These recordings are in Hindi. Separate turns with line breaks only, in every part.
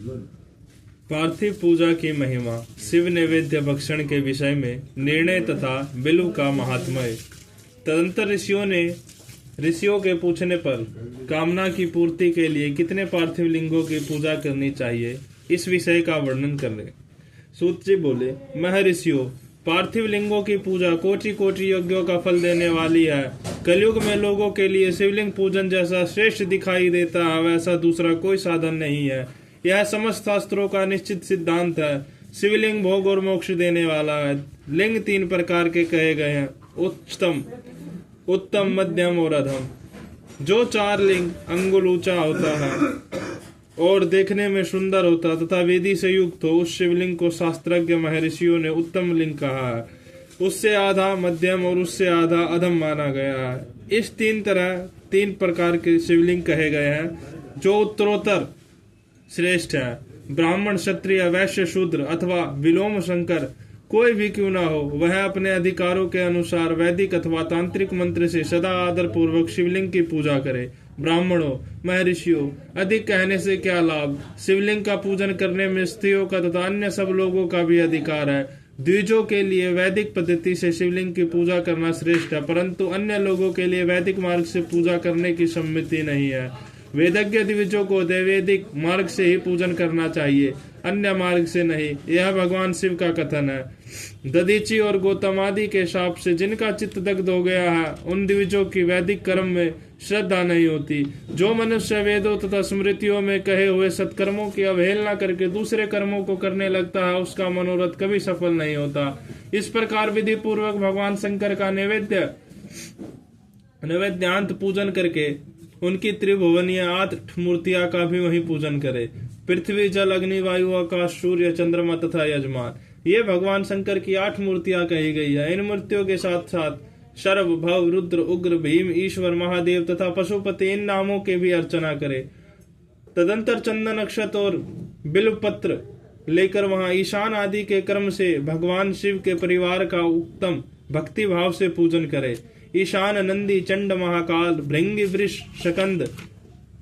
पार्थिव पूजा की महिमा, शिव नैवेद्य भक्षण के विषय में निर्णय तथा बिल्व का महात्म्य। तदंतर ऋषियों के पूछने पर कामना की पूर्ति के लिए कितने पार्थिव लिंगों की पूजा करनी चाहिए, इस विषय का वर्णन कर रहे। सूत जी बोले, महर्षियों, पार्थिव लिंगों की पूजा कोटि कोटि यज्ञों का फल देने वाली है। कलयुग में लोगों के लिए शिवलिंग पूजन जैसा श्रेष्ठ दिखाई देता है, वैसा दूसरा कोई साधन नहीं है। यह समस्त शास्त्रों का निश्चित सिद्धांत है। शिवलिंग भोग और मोक्ष देने वाला है। लिंग 3 प्रकार के कहे गए हैं, उत्तम, मध्यम और अधम। जो 4 लिंग अंगुल ऊंचा होता है और देखने में सुंदर होता तथा वेदी से युक्त हो, उस शिवलिंग को शास्त्रज्ञ महर्षियों ने उत्तम लिंग कहा है। उससे आधा मध्यम और उससे आधा अधम माना गया है। इस 3 प्रकार के शिवलिंग कहे गए हैं, जो उत्तरोत्तर श्रेष्ठ है। ब्राह्मण, क्षत्रिय, वैश्य, शूद्र अथवा विलोम शंकर कोई भी क्यों ना हो, वह अपने अधिकारों के अनुसार वैदिक अथवा तांत्रिक मंत्र से सदा आदर पूर्वक शिवलिंग की पूजा करे। ब्राह्मणों, महर्षियों, अधिक कहने से क्या लाभ। शिवलिंग का पूजन करने में स्त्रियों का तथा अन्य सब लोगों का भी अधिकार है। द्विजों के लिए वैदिक पद्धति से शिवलिंग की पूजा करना श्रेष्ठ है, परंतु अन्य लोगों के लिए वैदिक मार्ग से पूजा करने की सम्मति नहीं है। वेदज्ञ द्विजों को वैदिक मार्ग से ही पूजन करना चाहिए, अन्य मार्ग से नहीं। यह भगवान शिव का कथन है। दधीची और गौतम आदि के शाप से जिनका चित्त दग्ध हो गया है, उन द्विजों की वैदिक कर्म में श्रद्धा नहीं होती। जो मनुष्य वेदों तथा स्मृतियों में कहे हुए सत्कर्मों की अवहेलना करके दूसरे कर्मों को करने लगता है, उसका मनोरथ कभी सफल नहीं होता। इस प्रकार विधि पूर्वक भगवान शंकर का नैवेद्यांत पूजन करके उनकी त्रिभुवनीय 8 मूर्तियां का भी वही पूजन करे। पृथ्वी, जल, अग्नि, वायु, आकाश, सूर्य, चंद्रमा तथा यजमान, ये भगवान शंकर की 8 मूर्तियां कही गई है। इन मूर्तियों के साथ साथ शर्व, भव, रुद्र, उग्र, भीम, ईश्वर, महादेव तथा पशुपति, इन नामों के भी अर्चना करे। तदंतर चंदन, अक्षत और बिल्व पत्र लेकर वहां ईशान आदि के क्रम से भगवान शिव के परिवार का उत्तम भक्ति भाव से पूजन करे। ईशान, नंदी, चंड, महाकाल, भृंगी, वृष, शकंद,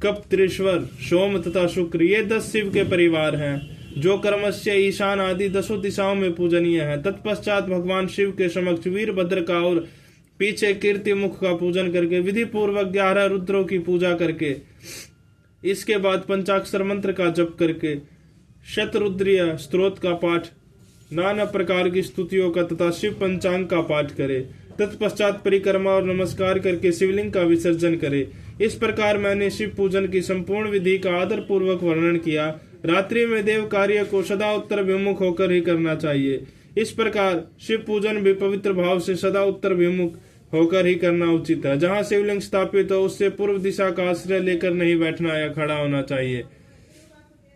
कप, त्रिश्वर, सोम तथा शुक्र, ये 10 शिव के परिवार हैं, जो कर्मस्य ईशान आदि 10 दिशाओं में पूजनीय है। तत्पश्चात भगवान शिव के समक्ष वीरभद्र का और पीछे कीर्ति मुख का पूजन करके विधि पूर्वक 11 रुद्रों की पूजा करके, इसके बाद पंचाक्षर मंत्र का जप करके शतरुद्रीय स्तोत्र का पाठ, नाना प्रकार की स्तुतियों का तथा शिव पंचांग का पाठ करे। तत्पश्चात परिक्रमा और नमस्कार करके शिवलिंग का विसर्जन करे। इस प्रकार मैंने शिव पूजन की संपूर्ण विधि का आदर पूर्वक वर्णन किया। रात्रि में देव कार्य को सदा उत्तर विमुख होकर ही करना चाहिए। इस प्रकार शिव पूजन भी पवित्र भाव से सदा उत्तर विमुख होकर ही करना उचित है। जहाँ शिवलिंग स्थापित हो, उससे पूर्व दिशा का आश्रय लेकर नहीं बैठना या खड़ा होना चाहिए,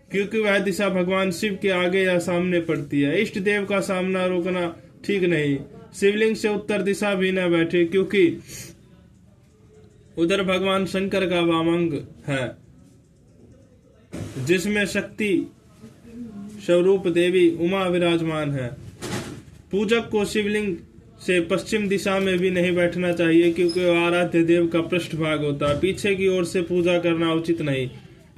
क्योंकि वह दिशा भगवान शिव के आगे या सामने पड़ती है। इष्ट देव का सामना रोकना ठीक नहीं। शिवलिंग से उत्तर दिशा भी न बैठे, क्योंकि उधर भगवान शंकर का वामांग है, जिसमें शक्ति स्वरूप देवी उमा विराजमान है। पूजक को शिवलिंग से पश्चिम दिशा में भी नहीं बैठना चाहिए, क्योंकि वह आराध्य देव का पृष्ठभाग होता है। पीछे की ओर से पूजा करना उचित नहीं।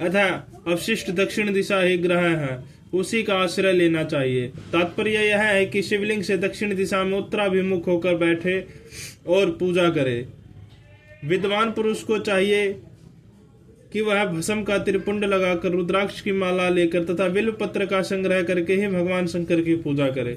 अतः अवशिष्ट दक्षिण दिशा ही ग्रह है, उसी का आश्रय लेना चाहिए। तात्पर्य यह है कि शिवलिंग से दक्षिण दिशा में उत्तराभिमुख होकर बैठे और पूजा करे। विद्वान पुरुष को चाहिए कि वह भस्म का त्रिपुंड लगाकर, रुद्राक्ष की माला लेकर तथा बिल्व पत्र का संग्रह करके ही भगवान शंकर की पूजा करे,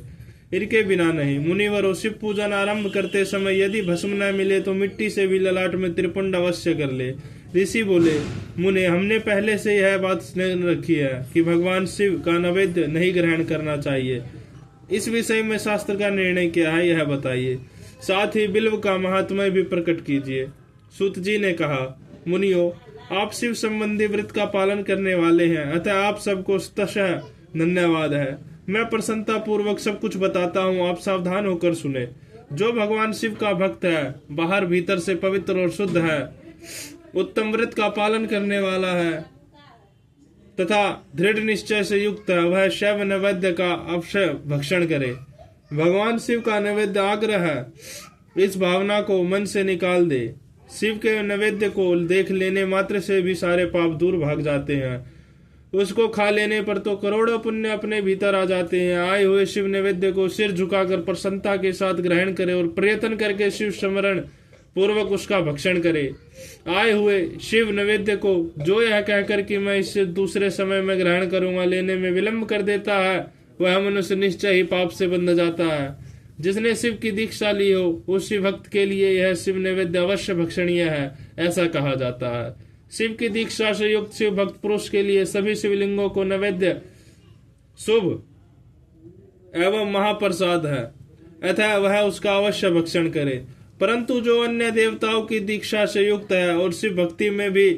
इनके बिना नहीं। मुनिवरों, शिव पूजन आरंभ करते समय यदि भस्म न मिले तो मिट्टी से भी ललाट में त्रिपुंड अवश्य कर ले। ऋषि बोले, मुने, हमने पहले से यह बात स्मरण रखी है कि भगवान शिव का नैवेद्य नहीं ग्रहण करना चाहिए। इस विषय में शास्त्र का निर्णय क्या है, यह बताइए। साथ ही बिल्व का महात्म्य भी प्रकट कीजिए। सूत जी ने कहा, मुनियों, आप शिव संबंधी व्रत का पालन करने वाले हैं, अतः आप सबको स्तशः धन्यवाद है। मैं प्रसन्नता पूर्वक सब कुछ बताता हूँ, आप सावधान होकर सुने। जो भगवान शिव का भक्त है, बाहर भीतर से पवित्र और शुद्ध है, उत्तम व्रत का पालन करने वाला है तथा दृढ़ निश्चय से युक्त है, वह शैव नैवेद्य का अवश्य भक्षण करे। भगवान शिव का नैवेद्य आग्रह है, इस भावना को मन से निकाल दे। शिव के नैवेद्य को देख लेने मात्र से भी सारे पाप दूर भाग जाते हैं। उसको खा लेने पर तो करोड़ों पुण्य अपने भीतर आ जाते हैं। आए हुए शिव नैवेद्य को सिर झुकाकर प्रसन्नता के साथ ग्रहण करे और प्रयत्न करके शिव स्मरण पूर्वक उसका भक्षण करे। आए हुए शिव नैवेद्य को जो यह कहकर कि मैं इसे दूसरे समय में ग्रहण करूंगा लेने में विलंब कर देता है, वह मनुष्य निश्चय ही पाप से बंध जाता है। जिसने शिव की दीक्षा ली हो उस शिव भक्त के लिए यह शिव नैवेद्य अवश्य भक्षणीय है, ऐसा कहा जाता है। शिव की दीक्षा से युक्त शिव भक्त पुरुष के लिए सभी शिवलिंगों को नैवेद्य शुभ एवं महाप्रसाद है, अतः वह उसका अवश्य भक्षण करे। परंतु जो अन्य देवताओं की दीक्षा से युक्त है और शिव भक्ति में भी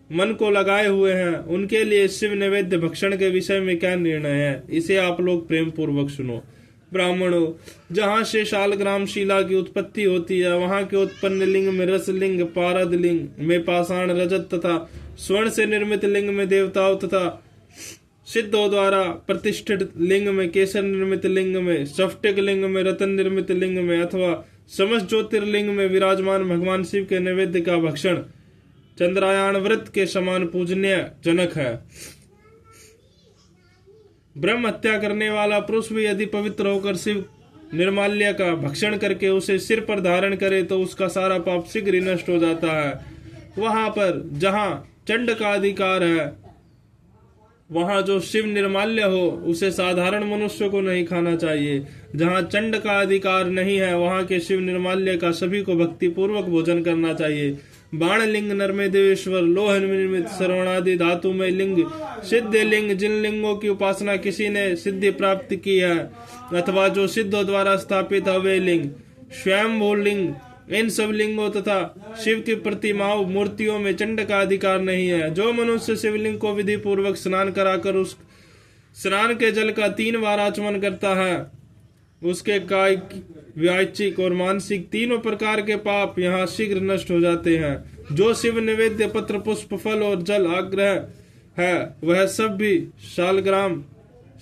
मन को लगाए हुए हैं, उनके लिए शिव नैवेद्य भक्षण के विषय में क्या निर्णय है, इसे आप लोग प्रेम पूर्वक सुनो। ब्राह्मणों, जहाँ से शालग्राम शिला की उत्पत्ति होती है, वहाँ के उत्पन्न लिंग में रसलिंग, पारद लिंग में पाषाण, रजत तथा स्वर्ण से निर्मित लिंग में देवताओं तथा सिद्धों द्वारा प्रतिष्ठित लिंग में, केसर निर्मित लिंग में, स्फटिक लिंग में, रतन निर्मित लिंग में अथवा समस्त ज्योतिर्लिंग में विराजमान भगवान शिव के नैवेद्य का भक्षण चंद्रायण व्रत के समान पूजनीय जनक है। ब्रह्म हत्या करने वाला पुरुष भी यदि पवित्र होकर शिव निर्माल्य का भक्षण करके उसे सिर पर धारण करे तो उसका सारा पाप शीघ्र ही नष्ट हो जाता है। वहां पर जहां चंड का अधिकार है, वहां जो शिव निर्माल्य हो उसे साधारण मनुष्य को नहीं खाना चाहिए। जहां चंड का अधिकार नहीं है, वहां के शिव निर्माल्य का सभी को भक्ति पूर्वक भोजन करना चाहिए। बाण लिंग, नर्मदेश्वर, लोह निर्मित, श्रवणादि धातु में लिंग, सिद्ध लिंग, जिन लिंगों की उपासना किसी ने सिद्धि प्राप्त की है अथवा जो सिद्धों द्वारा स्थापित है वे लिंग, स्वयंभू लिंग, इन सब लिंगों तथा शिव की प्रतिमाओं मूर्तियों में चंड का अधिकार नहीं है। जो मनुष्य शिवलिंग को विधि पूर्वक स्नान कराकर उस स्नान के जल का 3 बार आचमन करता है, उसके कायिक, वाचिक और मानसिक तीनों प्रकार के पाप यहाँ शीघ्र नष्ट हो जाते हैं। जो शिव निवेद्य पत्र, पुष्प, फल और जल आग्रह है, वह सब भी शालग्राम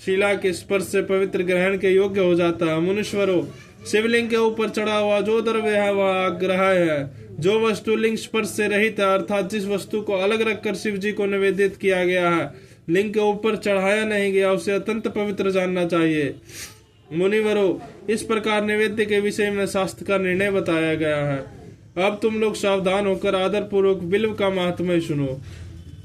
शिला के स्पर्श से पवित्र ग्रहण के योग्य हो जाता है। मुनीश्वरों, शिवलिंग के ऊपर चढ़ा हुआ जो द्रव्य है वह आग्रह है। जो वस्तु लिंग स्पर्श से रहित है, अर्थात जिस वस्तु को अलग रखकर शिव जी को निवेदित किया गया है, लिंग के ऊपर चढ़ाया नहीं गया, उसे अत्यंत पवित्र जानना चाहिए। मुनिवरों, इस प्रकार नैवेद्य के विषय में शास्त्र का निर्णय बताया गया है। अब तुम लोग सावधान होकर आदर पूर्वक बिल्व का महात्म्य सुनो।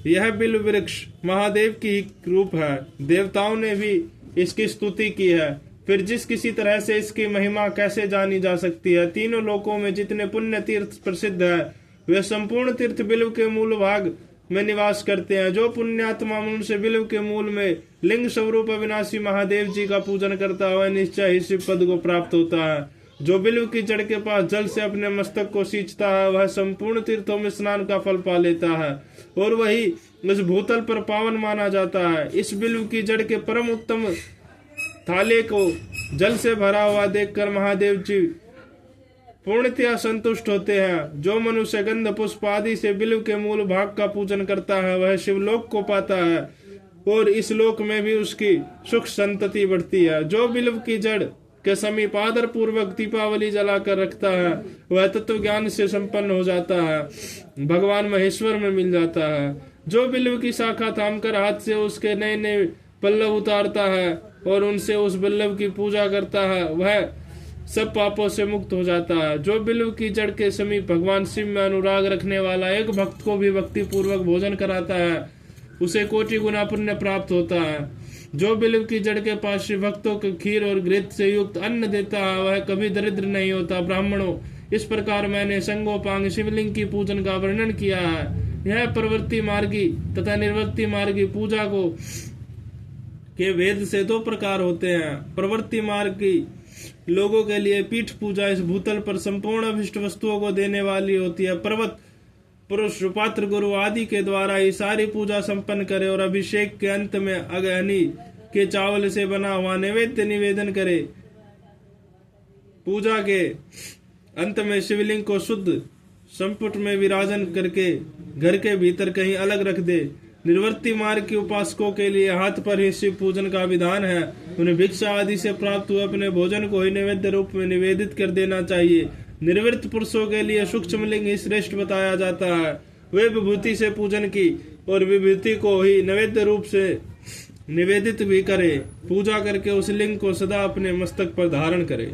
यह बिल्व वृक्ष महादेव की रूप है। देवताओं ने भी इसकी स्तुति की है। फिर जिस किसी तरह से इसकी महिमा कैसे जानी जा सकती है। तीनों लोकों में जितने पुण्य तीर्थ प्रसिद्ध है, वे संपूर्ण तीर्थ बिल्व के मूल भाग में निवास करते हैं। जो पुण्यात्मा मनुष्य बिल्व के मूल में लिंग स्वरूप अविनाशी महादेव जी का पूजन करता है, वह निश्चय ही शिव पद को प्राप्त होता है। जो बिल्व की जड़ के पास जल से अपने मस्तक को सींचता है, वह संपूर्ण तीर्थों में स्नान का फल पा लेता है और वही इस भूतल पर पावन माना जाता है। इस बिल्व की जड़ के परम उत्तम थाले को जल से भरा हुआ देखकर महादेव जी पूर्णतया संतुष्ट होते हैं। जो मनुष्य गंध, पुष्प आदि से बिल्व के मूल भाग का पूजन करता है, वह शिवलोक को पाता है और इस लोक में भी उसकी सुख संतति बढ़ती है। जो बिल्व की जड़ के समीप आदर पूर्वक दीपावली जलाकर रखता है, वह तत्व ज्ञान से संपन्न हो जाता है, भगवान महेश्वर में मिल जाता है। जो बिल्व की शाखा थामकर हाथ से उसके नए नए पल्लव उतारता है और उनसे उस बल्लभ की पूजा करता है, वह सब पापों से मुक्त हो जाता है। जो बिल्व की जड़ के समीप भगवान शिव में अनुराग रखने वाला एक भक्त को भी भक्ति पूर्वक भोजन कराता है, उसे कोटि गुना पुण्य प्राप्त होता है। जो बिल्व की जड़ के पास शिव भक्तों को खीर और घृत से युक्त अन्न देता है, वह कभी दरिद्र नहीं होता। ब्राह्मणों, इस प्रकार मैंने संगोपांग शिवलिंग की पूजन का वर्णन किया है। यह प्रवृत्ति मार्गी तथा निर्वृत्ति मार्गी पूजा को के वेद से 2 प्रकार होते हैं। प्रवृत्ति मार्ग की लोगों के लिए पीठ पूजा इस भूतल पर संपूर्ण अभिष्ट वस्तुओं को देने वाली होती है। पर्वत पुरुष पात्र गुरु आदि के द्वारा ये सारी पूजा संपन्न करे और अभिषेक के अंत में अग्नि के चावल से बना हुआ नैवेद्य निवेदन करे। पूजा के अंत में शिवलिंग को शुद्ध संपुट में विराजन करके घर के भीतर कहीं अलग रख दे। निर्वर्ती मार्ग के उपासकों के लिए हाथ पर ही शिव पूजन का विधान है। उन्हें भिक्षा आदि से प्राप्त हुए अपने भोजन को ही नैवेद्य रूप में निवेदित कर देना चाहिए। निर्वृत्त पुरुषों के लिए सूक्ष्म लिंग ही श्रेष्ठ बताया जाता है। वे विभूति से पूजन की और विभूति को ही नैवेद्य रूप से निवेदित भी करे, पूजा करके उस लिंग को सदा अपने मस्तक पर धारण करे।